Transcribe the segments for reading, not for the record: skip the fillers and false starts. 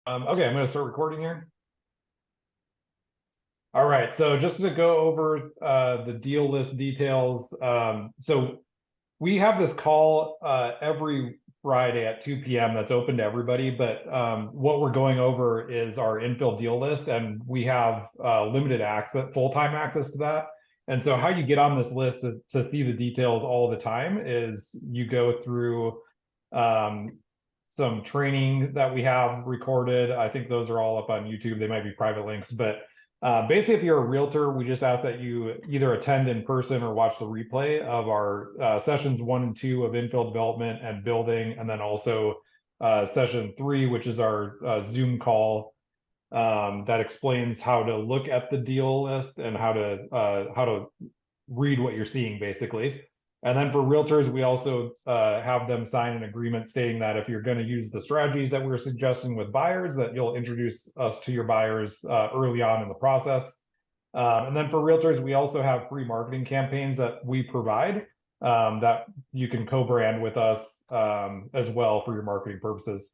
Okay, I'm going to start recording here. All right, so just to go over the deal list details. So we have this call every Friday at 2 p.m. that's open to everybody, but what we're going over is our infill deal list, and we have limited access, full-time access to that. And so how you get on this list to see the details all the time is you go through some training that we have recorded. I think those are all up on YouTube. They might be private links, but basically, if you're a realtor, we just ask that you either attend in person or watch the replay of our sessions 1 and 2 of infill development and building, and then also session 3, which is our Zoom call that explains how to look at the deal list and how to read what you're seeing, basically. And then for realtors, we also have them sign an agreement stating that if you're going to use the strategies that we're suggesting with buyers, that you'll introduce us to your buyers early on in the process. And then for realtors, we also have free marketing campaigns that we provide that you can co-brand with us as well for your marketing purposes.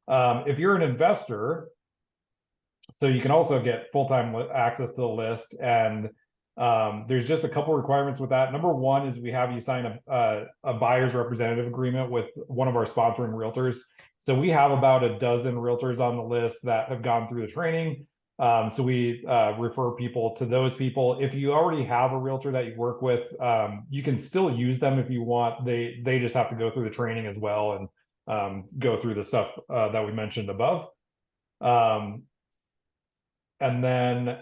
If you're an investor, so you can also get full-time access to the list, and there's just a couple requirements with that. Number one is we have you sign a buyer's representative agreement with one of our sponsoring realtors. So we have about a dozen realtors on the list that have gone through the training. So we refer people to those people. If you already have a realtor that you work with, you can still use them if you want. They just have to go through the training as well and go through the stuff that we mentioned above. And then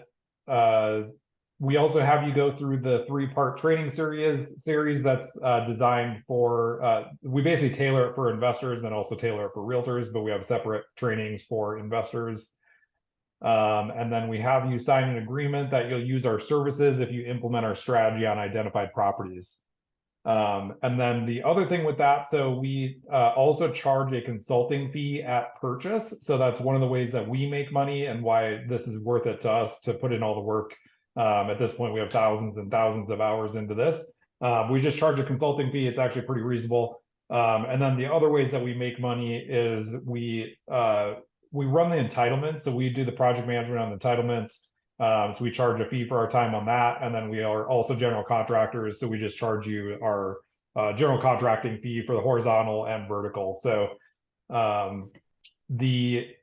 we also have you go through the 3-part training series that's designed for, we basically tailor it for investors and then also tailor it for realtors, but we have separate trainings for investors. And then we have you sign an agreement that you'll use our services if you implement our strategy on identified properties. And then the other thing with that, so we also charge a consulting fee at purchase. So that's one of the ways that we make money and why this is worth it to us to put in all the work. At this point, we have thousands and thousands of hours into this. We just charge a consulting fee. It's actually pretty reasonable. And then the other ways that we make money is we run the entitlements. So we do the project management on the entitlements. So we charge a fee for our time on that. And then we are also general contractors. So we just charge you our general contracting fee for the horizontal and vertical. So the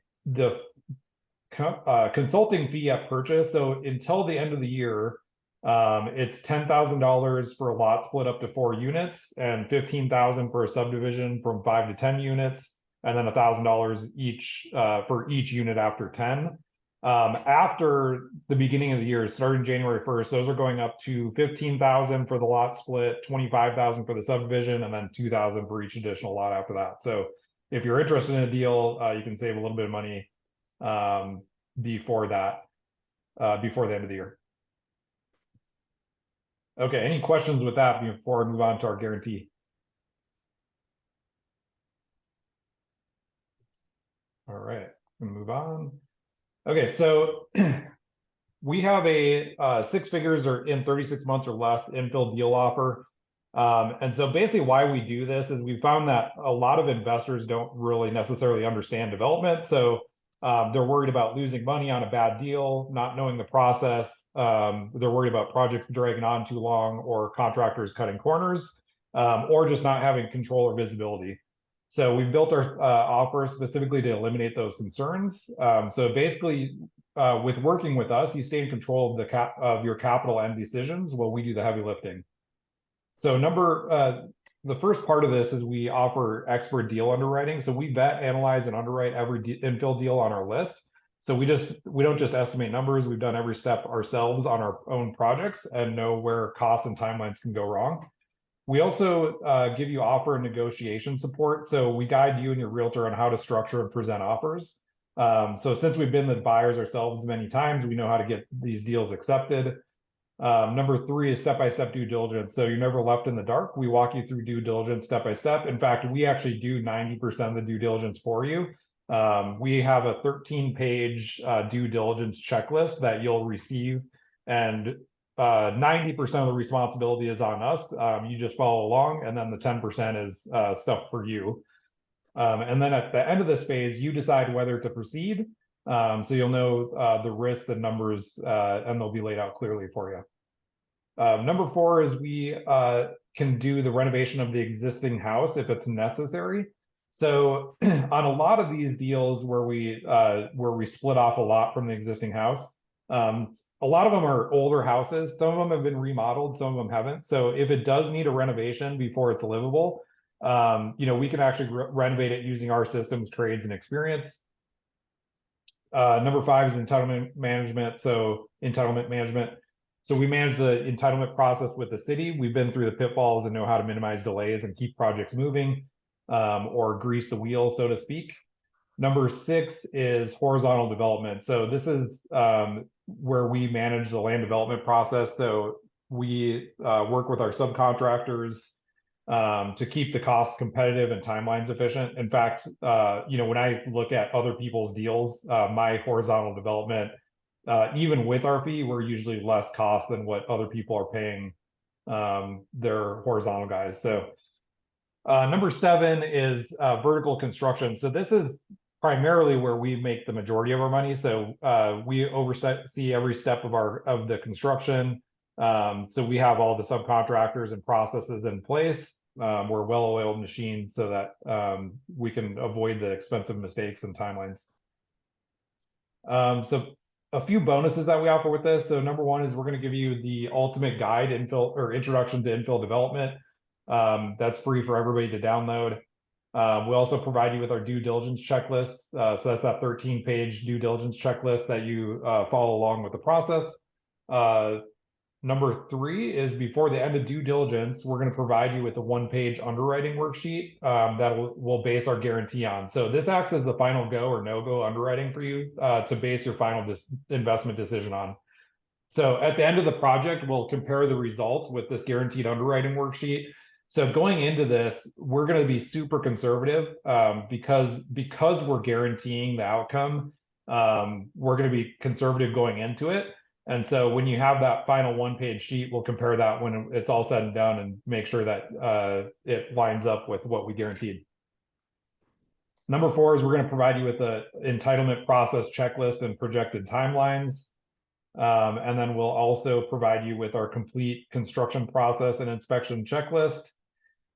consulting fee at purchase. So until the end of the year, it's $10,000 for a lot split up to 4 units and $15,000 for a subdivision from 5 to 10 units, and then $1,000 each for each unit after 10. After the beginning of the year, starting January 1st, those are going up to $15,000 for the lot split, $25,000 for the subdivision, and then $2,000 for each additional lot after that. So if you're interested in a deal, you can save a little bit of money before the end of the year. Okay, any questions with that before I move on to our guarantee? All right, move on. Okay, so we have a 6 figures or in 36 months or less infill deal offer. And so basically why we do this is we found that a lot of investors don't really necessarily understand development. So they're worried about losing money on a bad deal, not knowing the process. They're worried about projects dragging on too long or contractors cutting corners, or just not having control or visibility. So we built our offer specifically to eliminate those concerns. So basically, with working with us, you stay in control of your capital and decisions while we do the heavy lifting. So the first part of this is we offer expert deal underwriting. So we vet, analyze, and underwrite every infill deal on our list. So we don't just estimate numbers. We've done every step ourselves on our own projects and know where costs and timelines can go wrong. We also give you offer and negotiation support. So we guide you and your realtor on how to structure and present offers. So since we've been the buyers ourselves many times, we know how to get these deals accepted. Number 3 is step-by-step due diligence. So you're never left in the dark. We walk you through due diligence step-by-step. In fact, we actually do 90% of the due diligence for you. We have a 13-page due diligence checklist that you'll receive, and 90% of the responsibility is on us. You just follow along, and then the 10% is stuff for you. And then at the end of this phase, you decide whether to proceed. So you'll know the risks and numbers, and they'll be laid out clearly for you. Number 4 is we can do the renovation of the existing house if it's necessary. So on a lot of these deals where we split off a lot from the existing house, a lot of them are older houses. Some of them have been remodeled, some of them haven't. So if it does need a renovation before it's livable, we can actually renovate it using our systems, trades, and experience. Number 5 is entitlement management. So we manage the entitlement process with the city. We've been through the pitfalls and know how to minimize delays and keep projects moving, or grease the wheel, so to speak. Number 6 is horizontal development. So this is where we manage the land development process. So we work with our subcontractors to keep the costs competitive and timelines efficient. In fact, when I look at other people's deals, my horizontal development, even with our fee, we're usually less cost than what other people are paying their horizontal guys. So number 7 is vertical construction. So this is primarily where we make the majority of our money. So we oversee every step of the construction. So we have all the subcontractors and processes in place. We're a well-oiled machine so that we can avoid the expensive mistakes and timelines. So a few bonuses that we offer with this. So number 1 is we're going to give you the ultimate guide, introduction to infill development. That's free for everybody to download. We also provide you with our due diligence checklist. So that's that 13-page due diligence checklist that you follow along with the process. Number 3 is before the end of due diligence, we're going to provide you with a 1-page underwriting worksheet that we'll base our guarantee on. So this acts as the final go or no-go underwriting for you to base your final investment decision on. So at the end of the project, we'll compare the results with this guaranteed underwriting worksheet. So going into this, we're going to be super conservative because we're guaranteeing the outcome. We're going to be conservative going into it. And so when you have that final 1-page sheet, we'll compare that when it's all said and done and make sure that it lines up with what we guaranteed. Number 4 is we're going to provide you with the entitlement process checklist and projected timelines. And then we'll also provide you with our complete construction process and inspection checklist.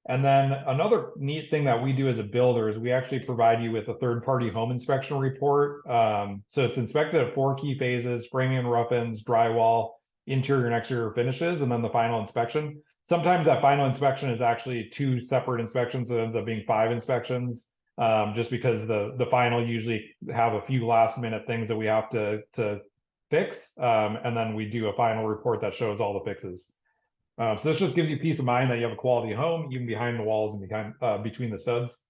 And then another neat thing that we do as a builder is we actually provide you with a third-party home inspection report. So it's inspected at 4 key phases: framing and rough-ins, drywall, interior and exterior finishes, and then the final inspection. Sometimes that final inspection is actually 2 separate inspections, so it ends up being 5 inspections, just because the final usually have a few last-minute things that we have to fix, and then we do a final report that shows all the fixes. So this just gives you peace of mind that you have a quality home, even behind the walls and between the studs.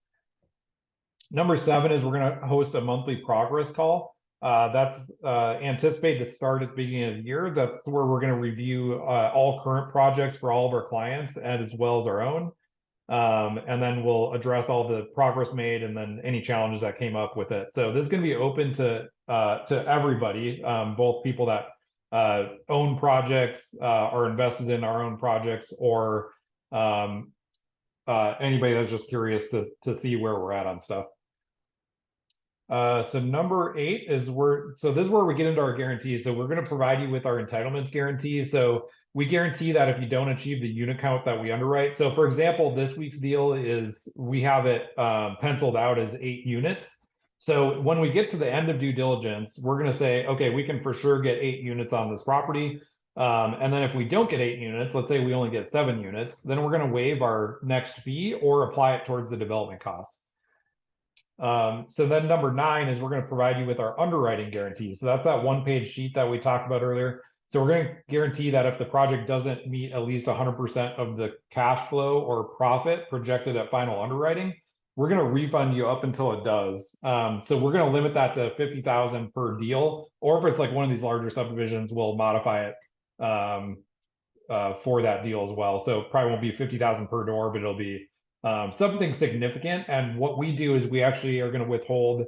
Number 7 is we're going to host a monthly progress call. That's anticipated to start at the beginning of the year. That's where we're going to review all current projects for all of our clients and as well as our own. And then we'll address all the progress made and then any challenges that came up with it. So this is going to be open to everybody, both people that own projects, are invested in our own projects, or anybody that's just curious to see where we're at on stuff. So number 8 is this is where we get into our guarantees. So we're going to provide you with our entitlements guarantee. So we guarantee that if you don't achieve the unit count that we underwrite. So for example, this week's deal is we have it penciled out as 8 units. So when we get to the end of due diligence, we're going to say, okay, we can for sure get 8 units on this property. And then if we don't get 8 units, let's say we only get 7 units, then we're going to waive our next fee or apply it towards the development costs. So then number 9 is we're going to provide you with our underwriting guarantee. So that's that 1-page sheet that we talked about earlier. So we're going to guarantee that if the project doesn't meet at least 100% of the cash flow or profit projected at final underwriting, we're going to refund you up until it does. So we're going to limit that to $50,000 per deal, or if it's like one of these larger subdivisions, we'll modify it for that deal as well. So it probably won't be $50,000 per door, but it'll be something significant. And what we do is we actually are going to withhold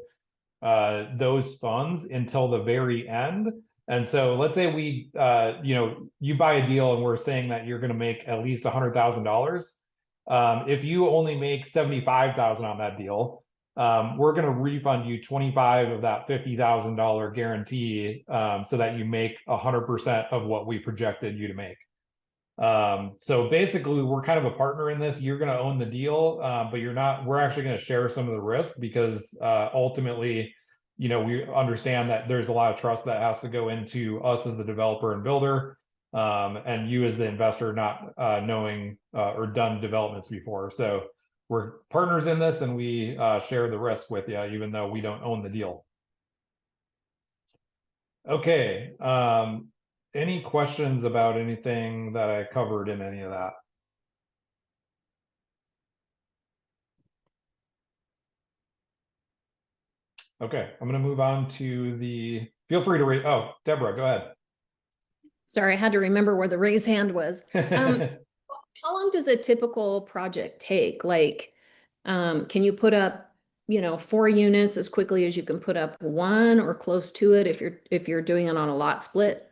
those funds until the very end. And so let's say we, you buy a deal and we're saying that you're going to make at least $100,000. If you only make $75,000 on that deal, we're going to refund you 25 of that $50,000 guarantee, so that you make 100% of what we projected you to make. So basically we're kind of a partner in this. You're going to own the deal, but you're not, we're actually going to share some of the risk because, ultimately, we understand that there's a lot of trust that has to go into us as the developer and builder, and you as the investor not, knowing, or done developments before. So we're partners in this, and we, share the risk with you, even though we don't own the deal. Okay. Any questions about anything that I covered in any of that? Okay, I'm going to move on to feel free to read. Oh, Deborah, go ahead. Sorry, I had to remember where the raise hand was. How long does a typical project take? Like, can you put up, 4 units as quickly as you can put up 1 or close to it if you're doing it on a lot split?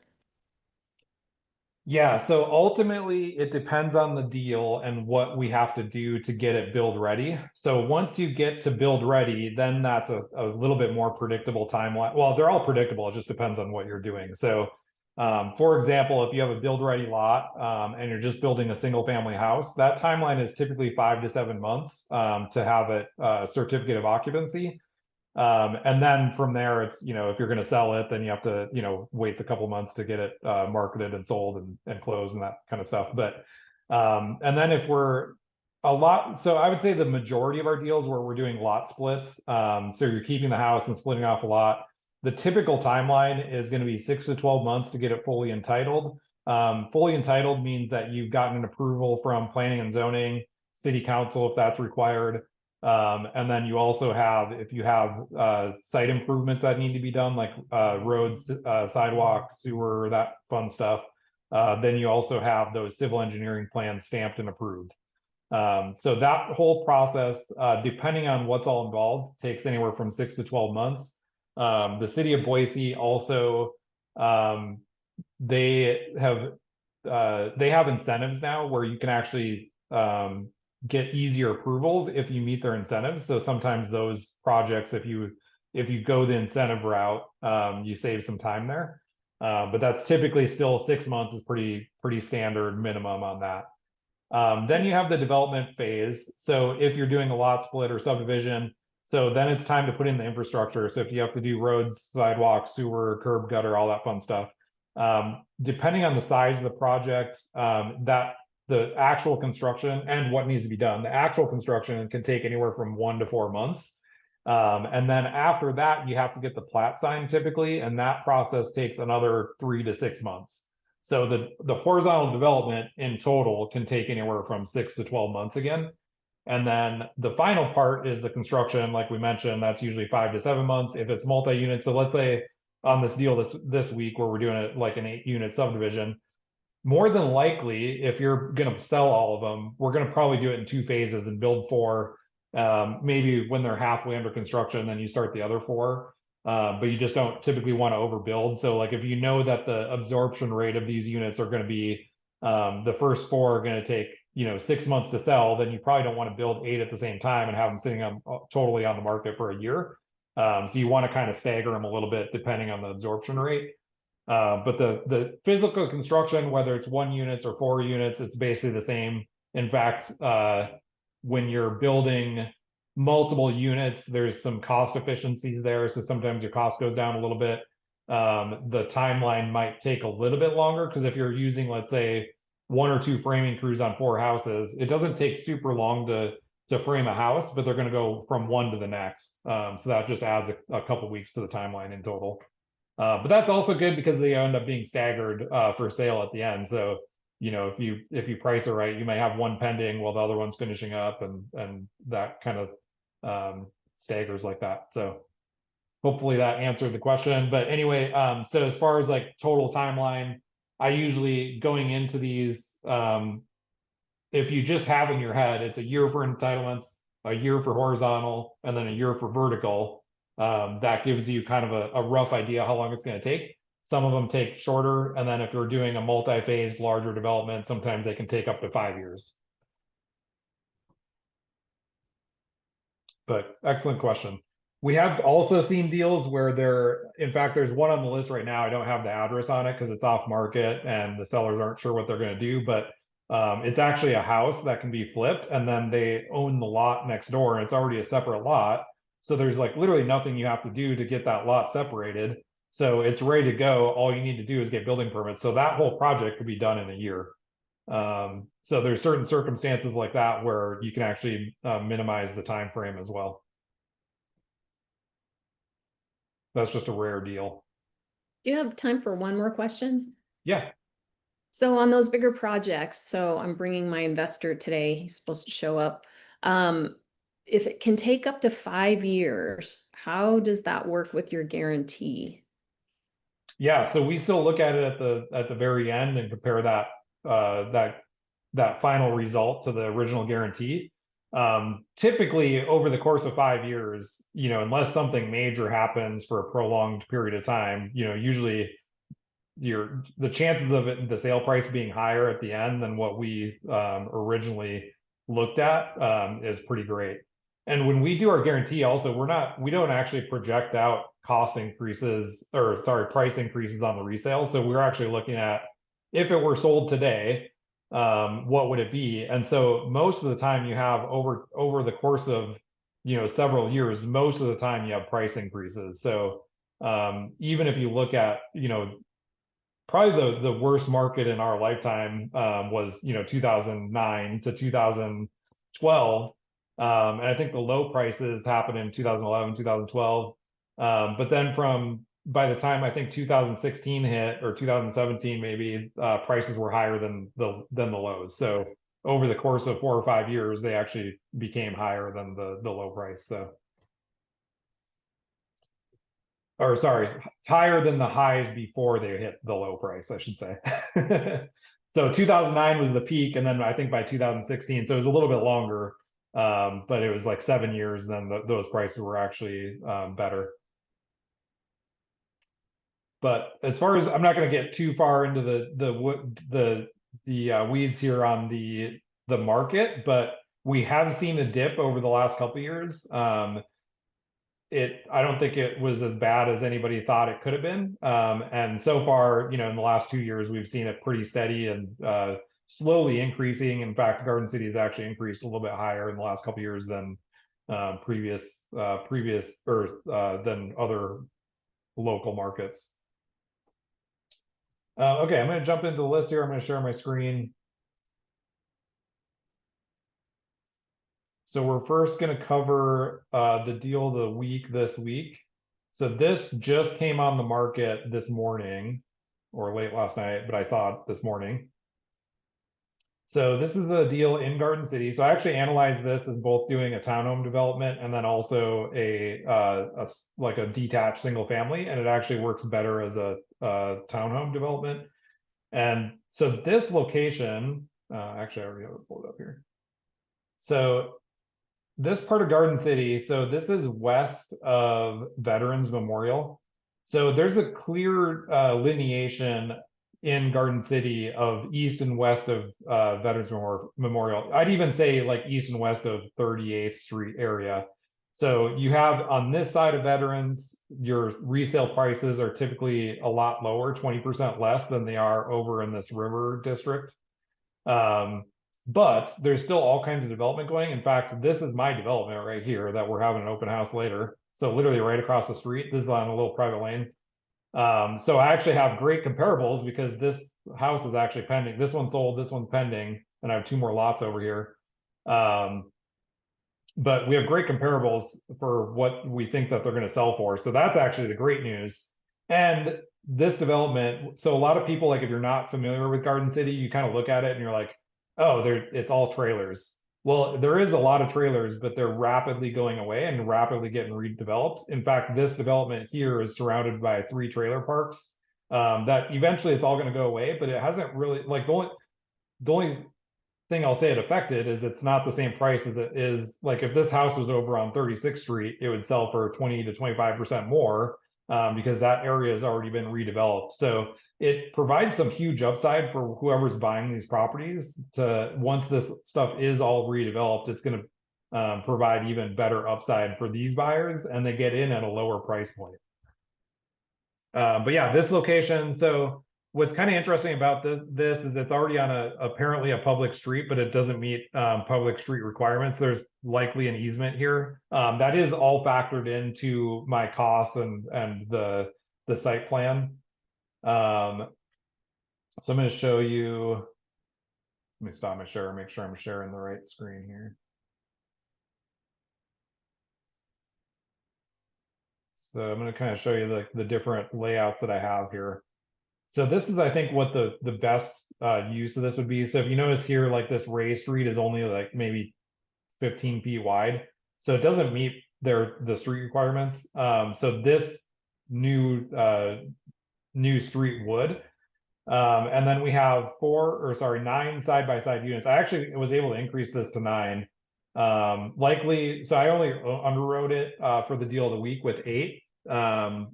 Yeah, so ultimately it depends on the deal and what we have to do to get it build ready. So once you get to build ready, then that's a little bit more predictable timeline. Well, they're all predictable, it just depends on what you're doing. So, for example, if you have a build ready lot, and you're just building a single family house, that timeline is typically 5 to 7 months, to have it, certificate of occupancy. And then from there, it's, if you're going to sell it, then you have to, wait a couple months to get it, marketed and sold and closed and that kind of stuff. But, and then if we're so I would say the majority of our deals where we're doing lot splits, so you're keeping the house and splitting off a lot, the typical timeline is going to be 6 to 12 months to get it fully entitled. Fully entitled means that you've gotten an approval from planning and zoning, city council, if that's required. And then you also have, if you have, site improvements that need to be done, like, roads, sidewalk, sewer, that fun stuff, then you also have those civil engineering plans stamped and approved. So that whole process, depending on what's all involved, takes anywhere from 6 to 12 months. The city of Boise also, they have incentives now where you can actually, get easier approvals if you meet their incentives. So sometimes those projects, if you go the incentive route, you save some time there. But that's typically still 6 months is pretty standard minimum on that. Then you have the development phase. So if you're doing a lot split or subdivision, so then it's time to put in the infrastructure. So if you have to do roads, sidewalks, sewer, curb, gutter, all that fun stuff. Depending on the size of the project, that the actual construction and what needs to be done, the actual construction can take anywhere from 1 to 4 months. And then after that, you have to get the plat signed typically, and that process takes another 3 to 6 months. So the horizontal development in total can take anywhere from 6 to 12 months again. And then the final part is the construction, like we mentioned, that's usually 5 to 7 months if it's multi-unit. So let's say on this deal this week where we're doing it like an 8-unit subdivision, more than likely, if you're going to sell all of them, we're going to probably do it in 2 phases and build 4. Maybe when they're halfway under construction, then you start the other 4. But you just don't typically want to overbuild. So like if you know that the absorption rate of these units are going to be, the first 4 are going to take, 6 months to sell, then you probably don't want to build 8 at the same time and have them sitting on totally on the market for a year. So you want to kind of stagger them a little bit depending on the absorption rate. But the physical construction, whether it's 1 unit or 4 units, it's basically the same. In fact, when you're building multiple units, there's some cost efficiencies there. So sometimes your cost goes down a little bit. The timeline might take a little bit longer because if you're using, let's say, 1 or 2 framing crews on 4 houses, it doesn't take super long to frame a house, but they're going to go from one to the next. So that just adds a couple weeks to the timeline in total. But that's also good because they end up being staggered, for sale at the end. So, if you price it right, you may have one pending while the other one's finishing up, and that kind of, staggers like that. So hopefully that answered the question. But anyway, so as far as like total timeline, I usually going into these, if you just have in your head, it's a year for entitlements, a year for horizontal, and then a year for vertical. That gives you kind of a rough idea how long it's going to take. Some of them take shorter, and then if you're doing a multi-phase larger development, sometimes they can take up to 5 years. But excellent question. We have also seen deals where in fact, there's one on the list right now. I don't have the address on it because it's off market and the sellers aren't sure what they're going to do, but it's actually a house that can be flipped and then they own the lot next door and it's already a separate lot. So there's like literally nothing you have to do to get that lot separated. So it's ready to go. All you need to do is get building permits. So that whole project could be done in a year. So there's certain circumstances like that where you can actually minimize the time frame as well. That's just a rare deal. Do you have time for one more question? Yeah. So on those bigger projects, so I'm bringing my investor today, he's supposed to show up. If it can take up to 5 years, how does that work with your guarantee? Yeah, so we still look at it at the very end and compare that that final result to the original guarantee. Typically over the course of 5 years, unless something major happens for a prolonged period of time, usually the chances of it, the sale price being higher at the end than what we originally looked at is pretty great. And when we do our guarantee also, we don't actually project out cost increases or price increases on the resale. So we're actually looking at if it were sold today, what would it be? And so most of the time you have over the course of several years, most of the time you have price increases. So even if you look at probably the worst market in our lifetime was 2009 to 2012, and I think the low prices happened in 2011 2012, but then by the time I think 2016 hit or 2017 maybe, prices were higher than the lows. So over the course of 4 or 5 years they actually became higher than the low price. So or sorry, higher than the highs before they hit the low price, I should say. So 2009 was the peak, and then I think by 2016, so it was a little bit longer, but it was like 7 years, and then those prices were actually better. But as far as, I'm not going to get too far into the weeds here on the market, but we have seen a dip over the last couple of years. I don't think it was as bad as anybody thought it could have been. And so far, in the last 2 years, we've seen it pretty steady and slowly increasing. In fact, Garden City has actually increased a little bit higher in the last couple of years than previous or than other local markets. Okay, I'm going to jump into the list here. I'm going to share my screen. So we're first going to cover the deal of the week this week. So this just came on the market this morning or late last night, but I saw it this morning. So this is a deal in Garden City. So I actually analyzed this as both doing a townhome development and then also like a detached single family, and it actually works better as a townhome development. And so this location, actually I already have it pulled up here. So this part of Garden City, so this is west of Veterans Memorial. So there's a clear lineation in Garden City of east and west of Veterans Memorial. I'd even say like east and west of 38th Street area. So you have on this side of Veterans, your resale prices are typically a lot lower, 20% less than they are over in this river district. But there's still all kinds of development going. In fact, this is my development right here that we're having an open house later. So literally right across the street, this is on a little private lane. So I actually have great comparables because this house is actually pending. This one's sold, this one's pending, and I have 2 more lots over here. But we have great comparables for what we think that they're going to sell for. So that's actually the great news. And this development, so a lot of people, like if you're not familiar with Garden City, you kind of look at it and you're like, oh, it's all trailers. Well, there is a lot of trailers, but they're rapidly going away and rapidly getting redeveloped. In fact, this development here is surrounded by 3 trailer parks that eventually it's all going to go away, but it hasn't really, like the only thing I'll say it affected is it's not the same price as it is. Like if this house was over on 36th Street, it would sell for 20 to 25% more because that area has already been redeveloped. So it provides some huge upside for whoever's buying these properties to, once this stuff is all redeveloped, it's going to provide even better upside for these buyers, and they get in at a lower price point. But yeah, this location, so what's kind of interesting about this is it's already on apparently a public street, but it doesn't meet public street requirements. There's likely an easement here. That is all factored into my costs and the site plan. So I'm going to show you. Let me stop my share, make sure I'm sharing the right screen here. So I'm going to kind of show you the different layouts that I have here. So this is, I think, what the best use of this would be. So if you notice here, like this raised street is only like maybe 15 feet wide. So it doesn't meet the street requirements. So this new street would. And then we have 9 side-by-side units. I actually was able to increase this to 9. Likely, so I only underwrote it for the deal of the week with 8.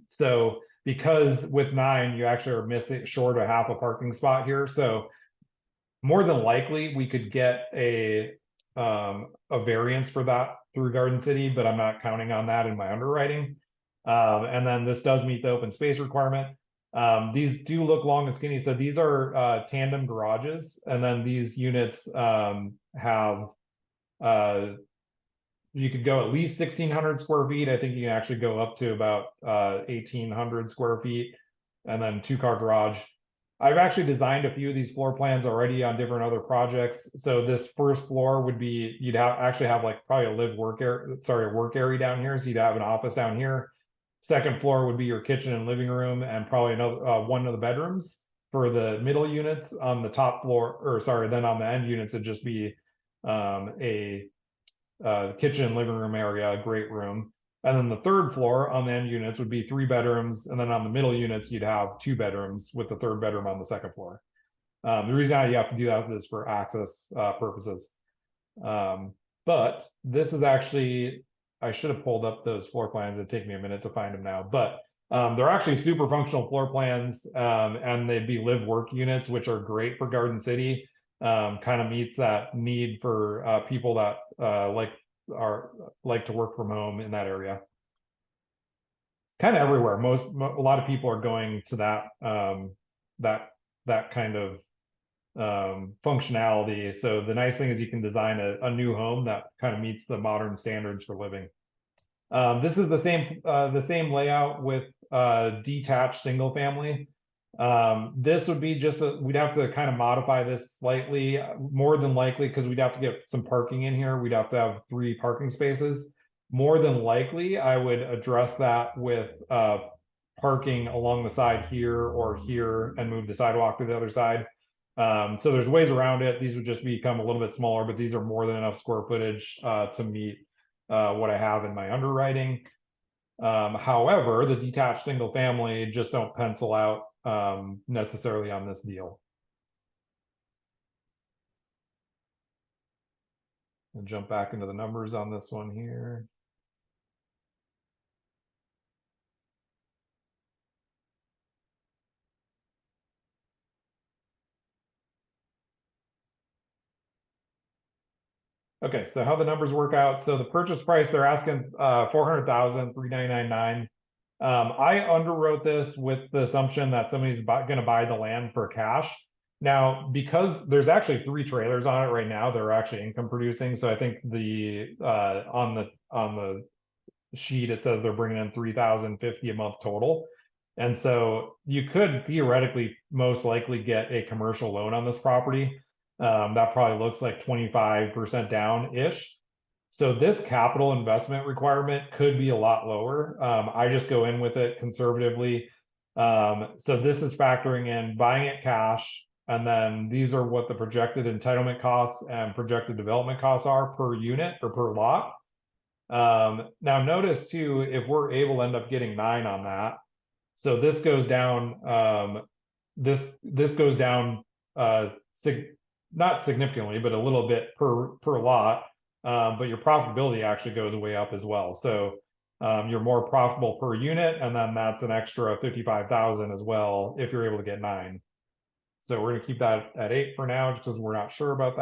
So because with 9, you actually are missing short of half a parking spot here. So more than likely we could get a variance for that through Garden City, but I'm not counting on that in my underwriting. And then this does meet the open space requirement. These do look long and skinny. So these are tandem garages. And then these units have, you could go at least 1,600 square feet. I think you can actually go up to about 1,800 square feet, and then 2-car garage. I've actually designed a few of these floor plans already on different other projects. So this first floor would be, you'd actually have like probably a work area down here. So you'd have an office down here. Second floor would be your kitchen and living room, and probably another one of the bedrooms for the middle units. On the top floor, then on the end units, it'd just be a kitchen and living room area, a great room. And then the third floor on the end units would be 3 bedrooms. And then on the middle units, you'd have 2 bedrooms with the third bedroom on the second floor. The reason why you have to do that is for access purposes. But this is actually, I should have pulled up those floor plans. It'd take me a minute to find them now, but they're actually super functional floor plans, and they'd be live work units, which are great for Garden City. Kind of meets that need for people that like to work from home in that area. Kind of everywhere. A lot of people are going to that kind of functionality. So the nice thing is you can design a new home that kind of meets the modern standards for living. This is the same layout with detached single family. This would be we'd have to kind of modify this slightly, more than likely, because we'd have to get some parking in here. We'd have to have 3 parking spaces. More than likely, I would address that with parking along the side here or here and move the sidewalk to the other side. So there's ways around it. These would just become a little bit smaller, but these are more than enough square footage to meet what I have in my underwriting. However, the detached single family just don't pencil out necessarily on this deal. And jump back into the numbers on this one here. Okay, so how the numbers work out. So the purchase price, they're asking $400,000, $3,999. I underwrote this with the assumption that somebody's going to buy the land for cash. Now, because there's actually 3 trailers on it right now, they're actually income producing. So I think the on the sheet it says they're bringing in $3,050 a month total. And so you could theoretically most likely get a commercial loan on this property. That probably looks like 25% down-ish. So this capital investment requirement could be a lot lower. I just go in with it conservatively. So this is factoring in buying it cash, and then these are what the projected entitlement costs and projected development costs are per unit or per lot. Now notice too, if we're able to end up getting 9 on that, so this goes down, this goes down not significantly, but a little bit per lot. But your profitability actually goes way up as well. So you're more profitable per unit, and then that's an extra 55,000 as well if you're able to get 9. So we're going to keep that at 8 for now, just because we're not sure about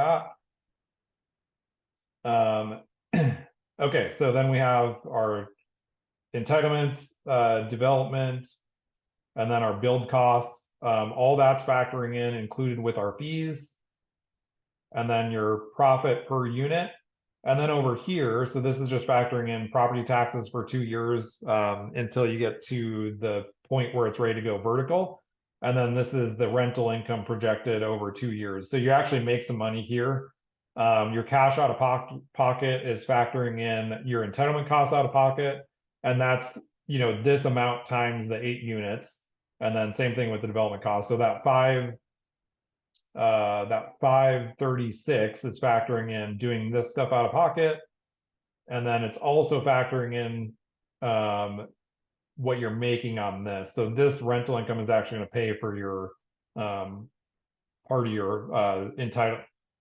that. Okay, so then we have our entitlements, development, and then our build costs. All that's factoring in included with our fees. And then your profit per unit. And then over here, so this is just factoring in property taxes for 2 years until you get to the point where it's ready to go vertical. And then this is the rental income projected over 2 years. So you actually make some money here. Your cash out of pocket is factoring in your entitlement costs out of pocket. And that's, you know, this amount times the 8 units. And then same thing with the development cost. So that 536 is factoring in doing this stuff out of pocket. And then it's also factoring in what you're making on this. So this rental income is actually going to pay for your part of your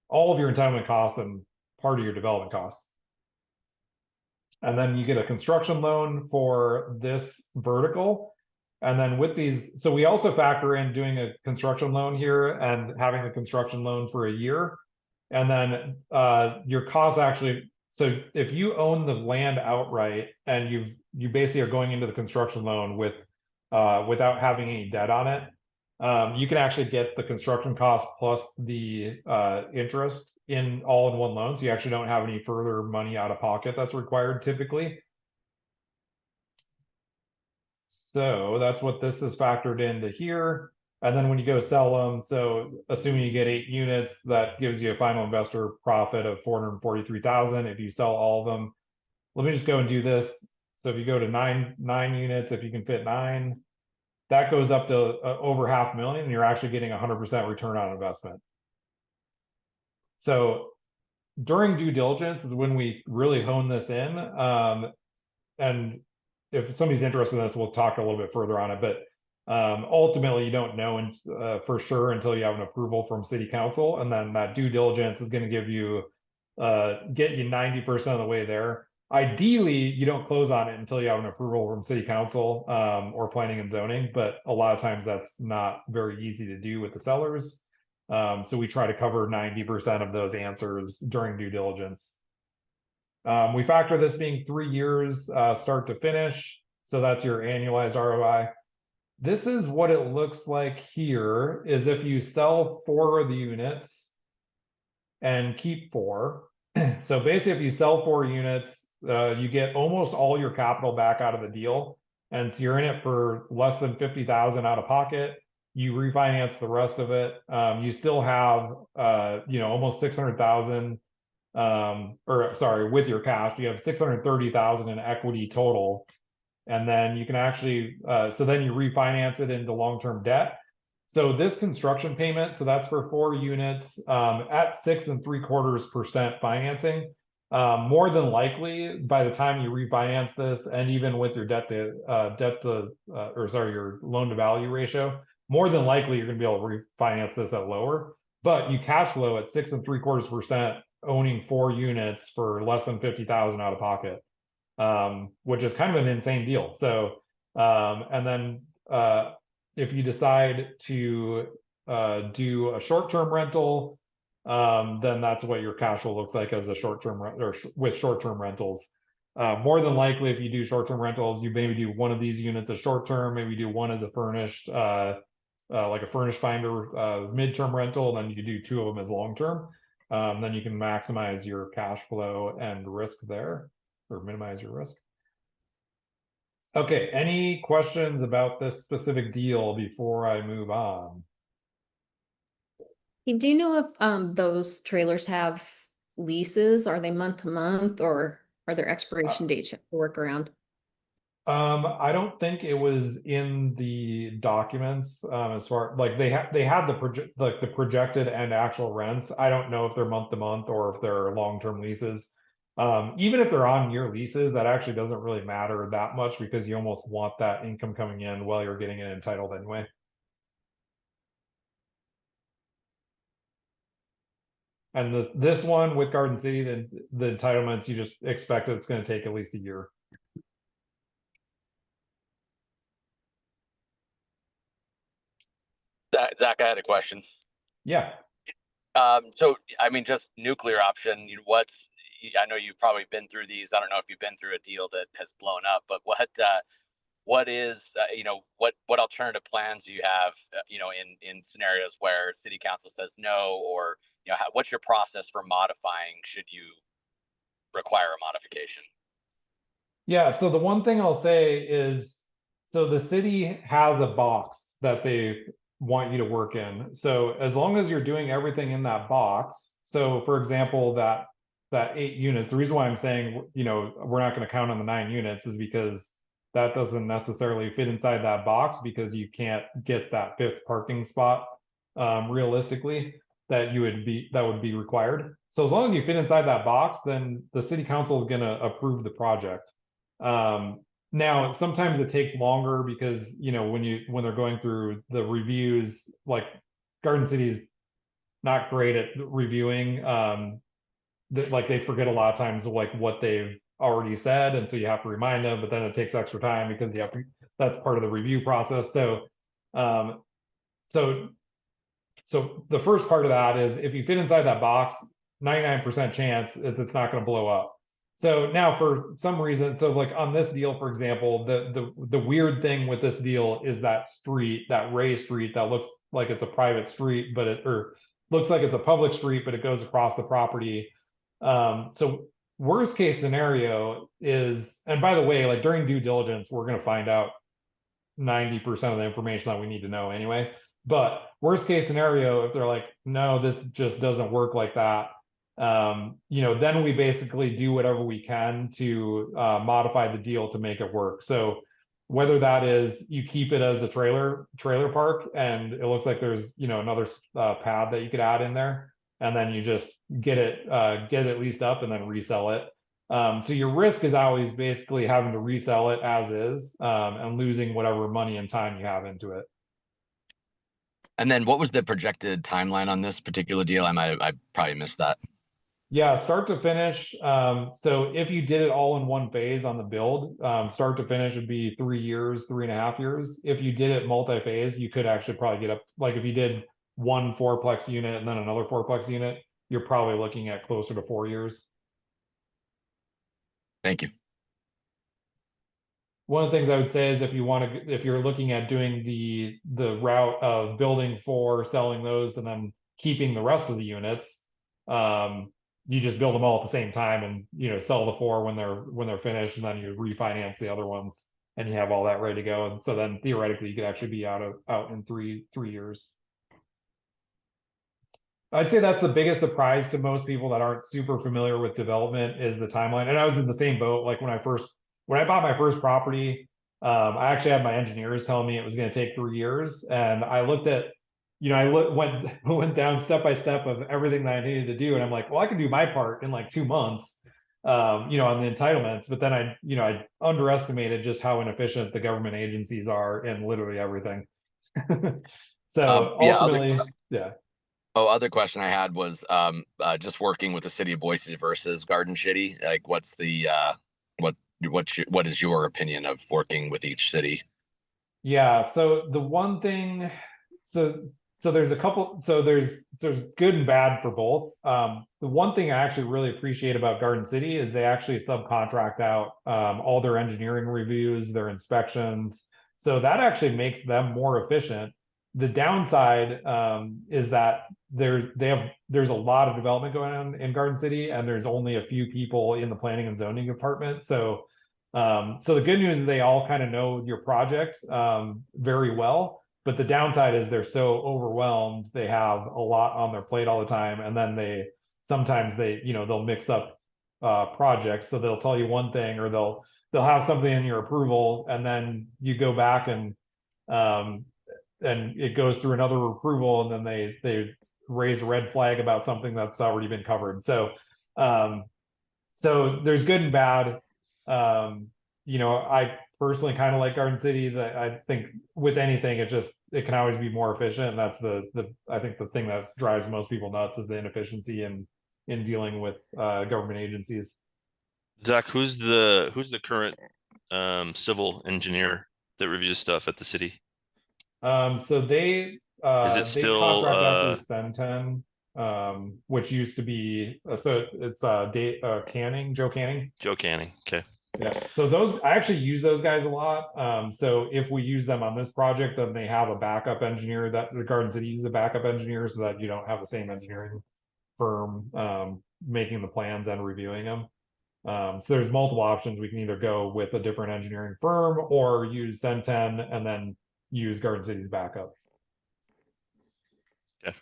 all of your entitlement costs and part of your development costs. And then you get a construction loan for this vertical. And then with these, so we also factor in doing a construction loan here and having the construction loan for a year. And then your costs actually, so if you own the land outright and you basically are going into the construction loan with without having any debt on it, you can actually get the construction cost plus the interest all in one loan. So you actually don't have any further money out of pocket that's required typically. So that's what this is factored into here. And then when you go sell them, so assuming you get 8 units, that gives you a final investor profit of 443,000 if you sell all of them. Let me just go and do this. So if you go to nine units, if you can fit 9, that goes up to over 500,000, and you're actually getting 100% return on investment. So during due diligence is when we really hone this in. And if somebody's interested in this, we'll talk a little bit further on it. But ultimately, you don't know for sure until you have an approval from city council. And then that due diligence is going to give you, get you 90% of the way there. Ideally, you don't close on it until you have an approval from city council or planning and zoning. But a lot of times that's not very easy to do with the sellers. So we try to cover 90% of those answers during due diligence. We factor this being 3 years start to finish. So that's your annualized ROI. This is what it looks like here is if you sell 4 of the units and keep 4. So basically if you sell 4 units, you get almost all your capital back out of the deal. And so you're in it for less than 50,000 out of pocket. You refinance the rest of it. You still have, almost 600,000 or sorry, with your cash, you have 630,000 in equity total. And then you can actually, so then you refinance it into long-term debt. So this construction payment, so that's for 4 units at 6.75% financing. More than likely, by the time you refinance this, and even with your your loan to value ratio, more than likely you're going to be able to refinance this at lower. But you cash flow at 6.75%, owning 4 units for less than 50,000 out of pocket, which is kind of an insane deal. So, and then if you decide to do a short-term rental, then that's what your cash flow looks like as a short-term or with short-term rentals. More than likely, if you do short-term rentals, you maybe do one of these units as short-term, maybe do one as a furnished, like a furnished finder midterm rental, and then you can do 2 of them as long-term. Then you can maximize your cash flow and risk there, or minimize your risk. Okay, any questions about this specific deal before I move on? Do you know if those trailers have leases? Are they month to month, or are there expiration dates you have to work around? I don't think it was in the documents as far like they had the projected and actual rents. I don't know if they're month to month or if they're long-term leases. Even if they're on year leases, that actually doesn't really matter that much because you almost want that income coming in while you're getting it entitled anyway. And this one with Garden City, the entitlements, you just expect it's going to take at least a year. Zach, I had a question. Yeah. So I mean, just nuclear option. What's I know you've probably been through these. I don't know if you've been through a deal that has blown up, but what is what alternative plans do you have in scenarios where city council says no, or what's your process for modifying should you require a modification? Yeah, so the one thing I'll say is, so the city has a box that they want you to work in. So as long as you're doing everything in that box, so for example, that 8 units, the reason why I'm saying, we're not going to count on the 9 units is because that doesn't necessarily fit inside that box because you can't get that 5th parking spot realistically that would be required. So as long as you fit inside that box, then the city council is going to approve the project. Now sometimes it takes longer because when they're going through the reviews, like Garden City is not great at reviewing. Like they forget a lot of times like what they've already said, and so you have to remind them. But then it takes extra time because that's part of the review process. So, so the first part of that is if you fit inside that box, 99% chance it's not going to blow up. So now for some reason, so like on this deal, for example, the weird thing with this deal is that street, that Ray Street, that looks like it's a private street, or looks like it's a public street, but it goes across the property. So worst case scenario is, and by the way, like during due diligence, we're going to find out 90% of the information that we need to know anyway. But worst case scenario, if they're like, no, this just doesn't work like that, then we basically do whatever we can to modify the deal to make it work. So whether that is you keep it as a trailer park, and it looks like there's another pad that you could add in there, and then you just get it leased up and then resell it. So your risk is always basically having to resell it as is, and losing whatever money and time you have into it. And then what was the projected timeline on this particular deal? I probably missed that. Yeah, start to finish. So if you did it all in one phase on the build, start to finish would be 3 years, 3.5 years. If you did it multi-phase, you could actually probably get up, like if you did one 4-plex unit and then another 4-plex unit, you're probably looking at closer to 4 years. Thank you. One of the things I would say is if you're looking at doing the route of building 4, selling those, and then keeping the rest of the units, you just build them all at the same time and sell the 4 when they're finished, and then you refinance the other ones and you have all that ready to go. And so then theoretically you could actually be out in 3 years. I'd say that's the biggest surprise to most people that aren't super familiar with development is the timeline. And I was in the same boat. Like when I bought my first property, I actually had my engineers telling me it was going to take 3 years. And I looked at, went down step by step of everything that I needed to do. And I'm like, well, I can do my part in like 2 months, on the entitlements. But then I underestimated just how inefficient the government agencies are in literally everything. So ultimately, yeah. Oh, other question I had was just working with the city of Boise versus Garden City. Like, what's the what is your opinion of working with each city? Yeah, so the one thing, so there's a couple, so there's good and bad for both. The one thing I actually really appreciate about Garden City is they actually subcontract out all their engineering reviews, their inspections. So that actually makes them more efficient. The downside is that there's a lot of development going on in Garden City, and there's only a few people in the planning and zoning department. So the good news is they all kind of know your project very well, but the downside is they're so overwhelmed. They have a lot on their plate all the time, and then sometimes they'll mix up projects. So they'll tell you one thing, or they'll have something in your approval, and then you go back and it goes through another approval, and then they raise a red flag about something that's already been covered. So there's good and bad. I personally kind of like Garden City. That I think with anything, it can always be more efficient. And that's I think the thing that drives most people nuts is the inefficiency in dealing with government agencies. Zach, who's the current civil engineer that reviews stuff at the city? So they Is it they still contract out through Centen. which used to be, so it's Canning, Joe Canning. Joe Canning. Okay. Yeah, so those, I actually use those guys a lot. So if we use them on this project, then they have a backup engineer, that the Garden City uses a backup engineer, so that you don't have the same engineering firm making the plans and reviewing them. So there's multiple options. We can either go with a different engineering firm or use Centen and then use Garden City's backup. Okay.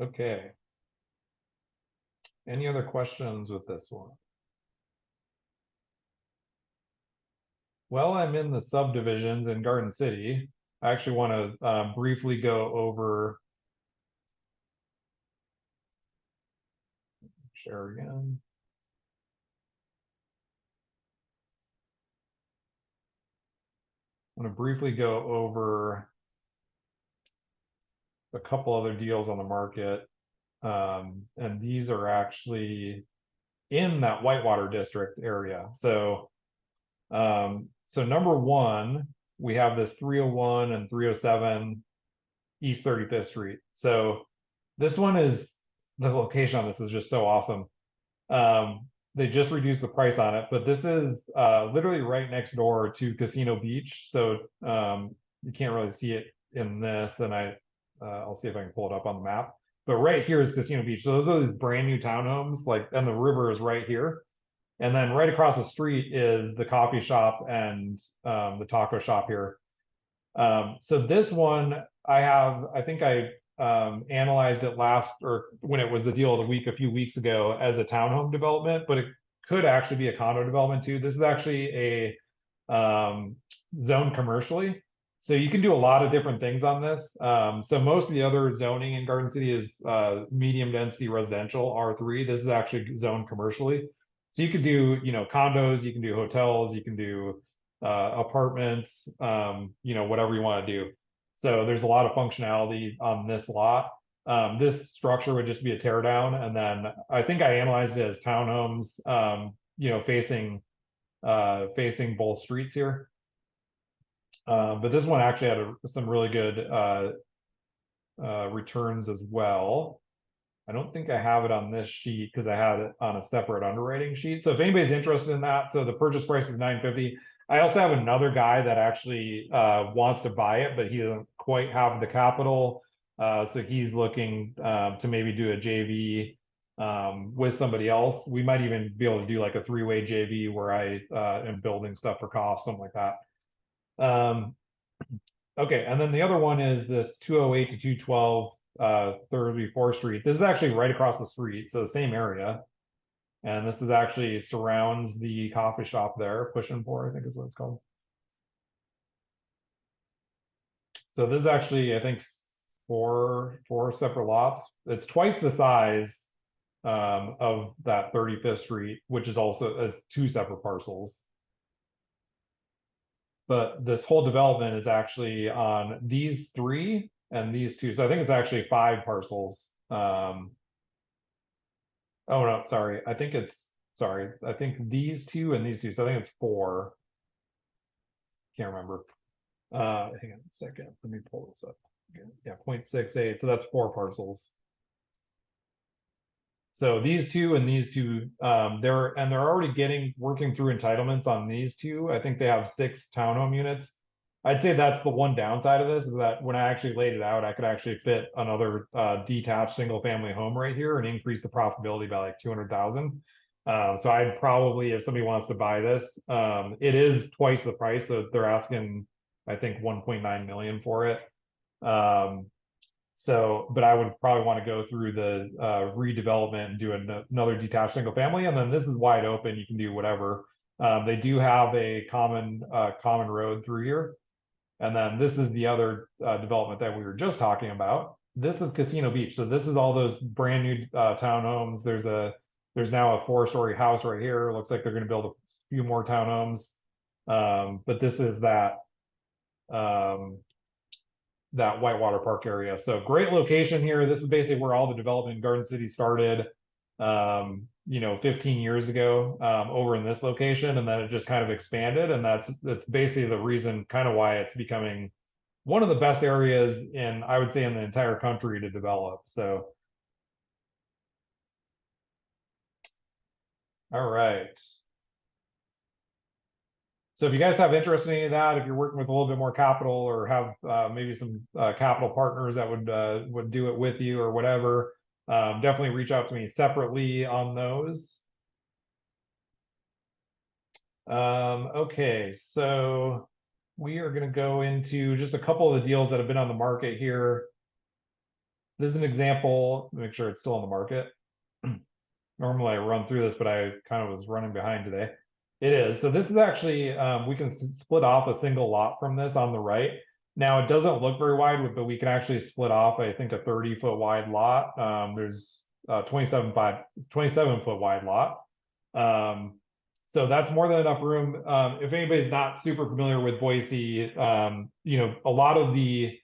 Okay. Any other questions with this one? Well, I'm in the subdivisions in Garden City. I actually want to briefly go over. Share again. I'm going to briefly go over a couple other deals on the market. And these are actually in that Whitewater district area. So number one, we have this 301 and 307 East 35th Street. So this one is, the location on this is just so awesome. They just reduced the price on it, but this is literally right next door to Casino Beach. So you can't really see it in this, and I'll see if I can pull it up on the map. But right here is Casino Beach. So those are these brand new townhomes, like, and the river is right here. And then right across the street is the coffee shop and the taco shop here. So this one, I think I analyzed it last, or when it was the deal of the week a few weeks ago, as a townhome development, but it could actually be a condo development too. This is actually a zone commercially. So you can do a lot of different things on this. So most of the other zoning in Garden City is medium density residential, R3. This is actually zoned commercially. So you could do, condos, you can do hotels, you can do apartments, whatever you want to do. So there's a lot of functionality on this lot. This structure would just be a tear down, and then I think I analyzed it as townhomes, facing both streets here. But this one actually had some really good returns as well. I don't think I have it on this sheet because I had it on a separate underwriting sheet. So if anybody's interested in that, so the purchase price is $950. I also have another guy that actually wants to buy it, but he doesn't quite have the capital. So he's looking to maybe do a JV with somebody else. We might even be able to do like a three-way JV where I am building stuff for cost, something like that. Okay, and then the other one is this 208 to 212 34th Street. This is actually right across the street, so the same area. And this is actually surrounds the coffee shop there, Pushing For, I think is what it's called. So this is actually, I think, four separate lots. It's twice the size of that 35th Street, which is also as two separate parcels. But this whole development is actually on these three and these two. So I think it's actually 5 parcels. Oh no, sorry. I think these two and these two. So I think it's 4. Can't remember. Hang on a second. Let me pull this up again. Yeah, 0.68. So that's 4 parcels. So these two and these two, they're already working through entitlements on these two. I think they have 6 townhome units. I'd say that's the one downside of this, is that when I actually laid it out, I could actually fit another detached single family home right here and increase the profitability by like 200,000. So I'd probably, if somebody wants to buy this, it is twice the price. So they're asking, I think, 1.9 million for it. But I would probably want to go through the redevelopment and do another detached single family, and then this is wide open. You can do whatever. They do have a common road through here, and then this is the other development that we were just talking about. This is Casino Beach, so this is all those brand new townhomes. There's now a 4-story house right here. It looks like they're going to build a few more townhomes, but this is that Whitewater Park area. So great location here. This is basically where all the development in Garden City started. 15 years ago, over in this location, and then it just kind of expanded, and that's basically the reason kind of why it's becoming one of the best areas in, I would say, in the entire country to develop. So, all right. So if you guys have interest in any of that, if you're working with a little bit more capital, or have maybe some capital partners that would do it with you or whatever, definitely reach out to me separately on those. Okay, so we are going to go into just a couple of the deals that have been on the market here. This is an example. Make sure it's still on the market. Normally I run through this, but I kind of was running behind today. It is. So this is actually, we can split off a single lot from this on the right. Now it doesn't look very wide, but we can actually split off, I think, a 30-foot wide lot. There's a 27-foot wide lot. So that's more than enough room. If anybody's not super familiar with Boise, a lot of the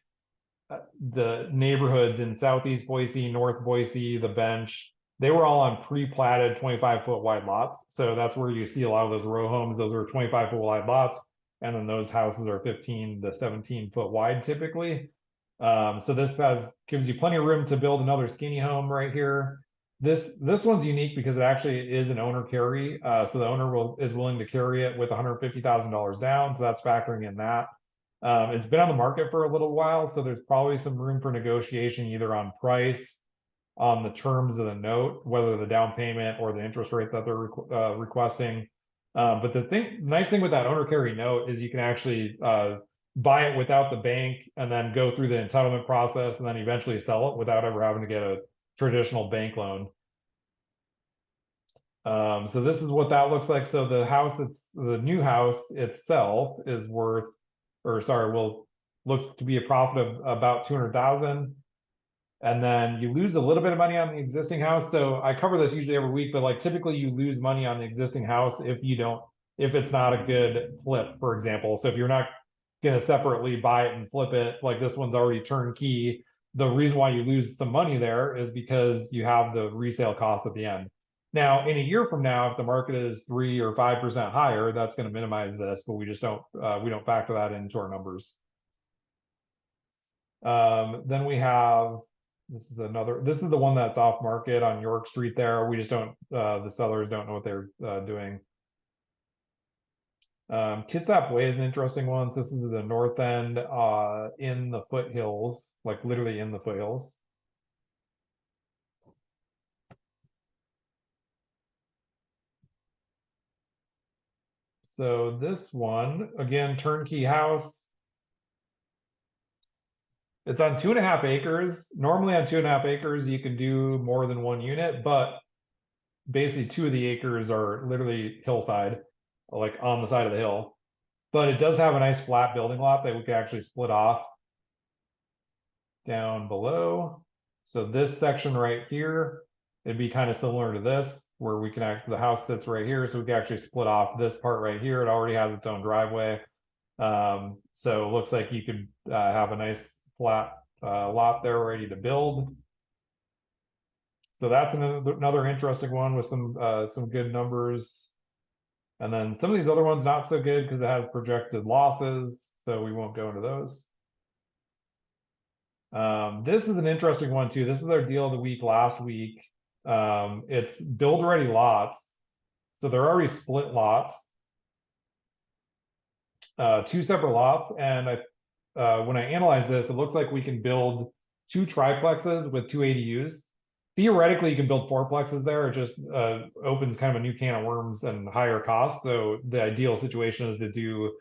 neighborhoods in Southeast Boise, North Boise, the Bench, they were all on pre-platted 25-foot wide lots. So that's where you see a lot of those row homes. Those are 25-foot wide lots. And then those houses are 15 to 17-foot wide typically. So this gives you plenty of room to build another skinny home right here. This one's unique because it actually is an owner carry. So the owner is willing to carry it with $150,000 down. So that's factoring in that. It's been on the market for a little while, so there's probably some room for negotiation either on price, on the terms of the note, whether the down payment or the interest rate that they're requesting. But the nice thing with that owner carry note is you can actually buy it without the bank and then go through the entitlement process and then eventually sell it without ever having to get a traditional bank loan. So this is what that looks like. So the new house itself is worth, looks to be a profit of about 200,000. And then you lose a little bit of money on the existing house. So I cover this usually every week, but like typically you lose money on the existing house if it's not a good flip, for example. So if you're not going to separately buy it and flip it, like this one's already turnkey, the reason why you lose some money there is because you have the resale costs at the end. Now, in a year from now, if the market is 3 or 5% higher, that's going to minimize this, but we just don't factor that into our numbers. Then we have, this is the one that's off market on York Street there. We just don't, the sellers don't know what they're doing. Kitsap Way is an interesting one. So this is the north end in the foothills, like literally in the foothills. So this one, again, turnkey house. It's on 2.5 acres. Normally on 2.5 acres, you can do more than one unit, but basically 2 of the acres are literally hillside, like on the side of the hill. But it does have a nice flat building lot that we can actually split off down below. So this section right here, it'd be kind of similar to this, where we can the house sits right here, so we can actually split off this part right here. It already has its own driveway. So it looks like you could have a nice flat lot there ready to build. So that's another interesting one with some good numbers. And then some of these other ones not so good because it has projected losses, so we won't go into those. This is an interesting one too. This is our deal of the week last week. It's build ready lots, so they're already split lots, 2 separate lots. And when I analyze this, it looks like we can build 2 triplexes with 2 ADUs. Theoretically, you can build 4plexes there. It just opens kind of a new can of worms and higher costs. So the ideal situation is to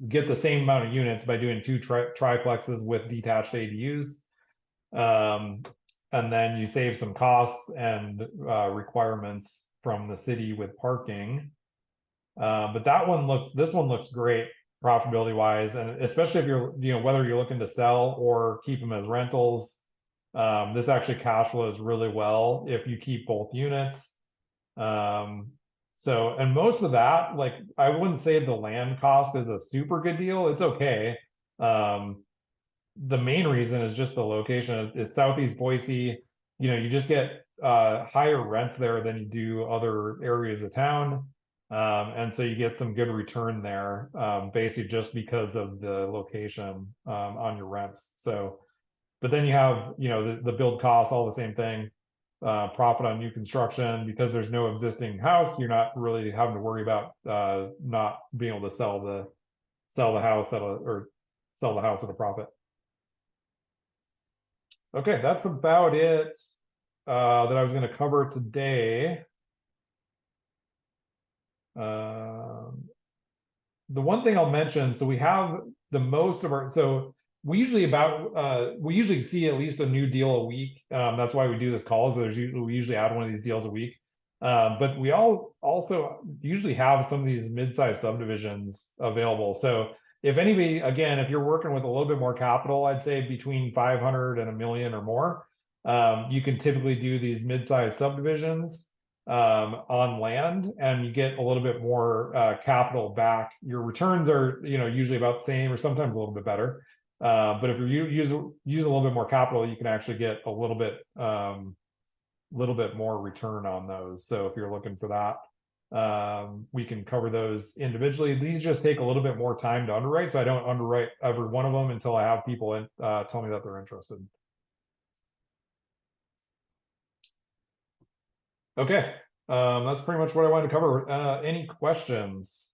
get the same amount of units by doing 2 triplexes with detached ADUs. And then you save some costs and requirements from the city with parking. But this one looks great profitability wise, and especially if you're whether you're looking to sell or keep them as rentals. This actually cash flows really well if you keep both units. So, and most of that, like, I wouldn't say the land cost is a super good deal. It's okay. The main reason is just the location. It's Southeast Boise. You just get higher rents there than you do other areas of town. And so you get some good return there, basically just because of the location, on your rents. So, but then you have, you know, the build costs, all the same thing. Profit on new construction, because there's no existing house, you're not really having to worry about, not being able to sell the house at sell the house at a profit. Okay, that's about it, that I was gonna cover today. The one thing I'll mention, so we have the most of our, so we usually see at least a new deal a week. That's why we do this call, so we usually add one of these deals a week. But we also usually have some of these mid-sized subdivisions available. So if anybody, again, if you're working with a little bit more capital, I'd say between 500 and $1 million or more, you can typically do these mid-sized subdivisions on land, and you get a little bit more capital back. Your returns are, you know, usually about the same or sometimes a little bit better. But if you use a little bit more capital, you can actually get a little bit more return on those. So if you're looking for that, we can cover those individually. These just take a little bit more time to underwrite, so I don't underwrite every one of them until I have people tell me that they're interested. Okay, that's pretty much what I wanted to cover. Any questions?